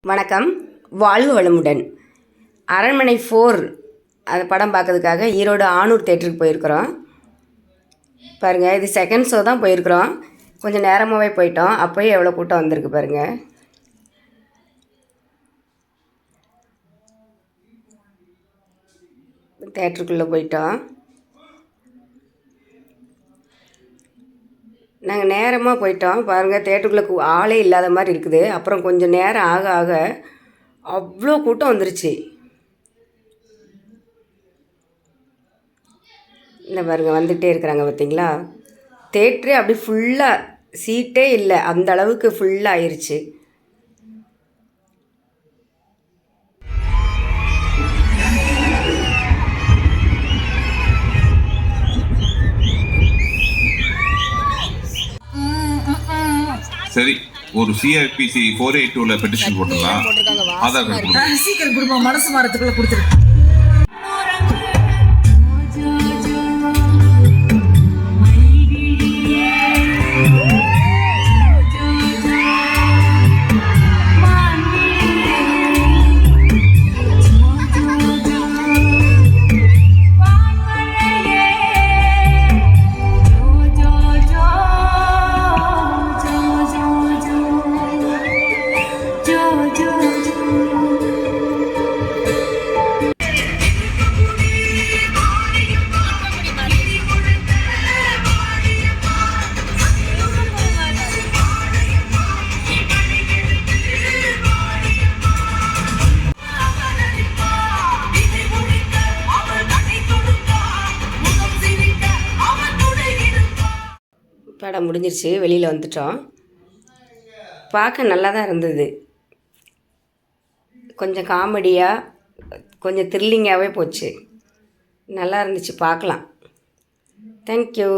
வணக்கம், வாழ்வு வளமுடன். அரண்மனை 4 அந்த படம் பார்க்கறதுக்காக ஈரோடு ஆனூர் தேட்டருக்கு போயிருக்கிறோம். பாருங்கள், இது செகண்ட் ஷோ தான் போயிருக்கிறோம். கொஞ்சம் நேரமாகவே போயிட்டோம். அப்போயே எவ்வளோ கூட்டம் வந்திருக்கு பாருங்கள். தேட்டருக்குள்ளே போயிட்டோம். நாங்கள் நேரமாக போயிட்டோம். பாருங்கள், தேட்டருக்குள்ளே ஆளே இல்லாத மாதிரி இருக்குது. அப்புறம் கொஞ்சம் நேரம் ஆக ஆக அவ்வளோ கூட்டம் வந்துருச்சு. இந்த பாருங்கள், வந்துகிட்டே இருக்கிறாங்க பார்த்தீங்களா. தேட்டரே அப்படி ஃபுல்லாக, சீட்டே இல்லை, அந்த அளவுக்கு ஃபுல்லாக ஆயிடுச்சு. சரி, ஒரு சிஆர்பிசி 482ல பெட்டிஷன் போட்டுடலாம். ஆதார் கார்டு சீக்கிரம் குடும்பம் மனசு மாறத்துக்குள்ள கொடுத்துரு. படம் முடிஞ்சிருச்சு, வெளியில் வந்துட்டோம். பார்க்க நல்லா தான் இருந்தது. கொஞ்சம் காமெடியாக, கொஞ்சம் த்ரில்லிங்காகவே போச்சு. நல்லா இருந்துச்சு, பார்க்கலாம். தேங்க்யூ.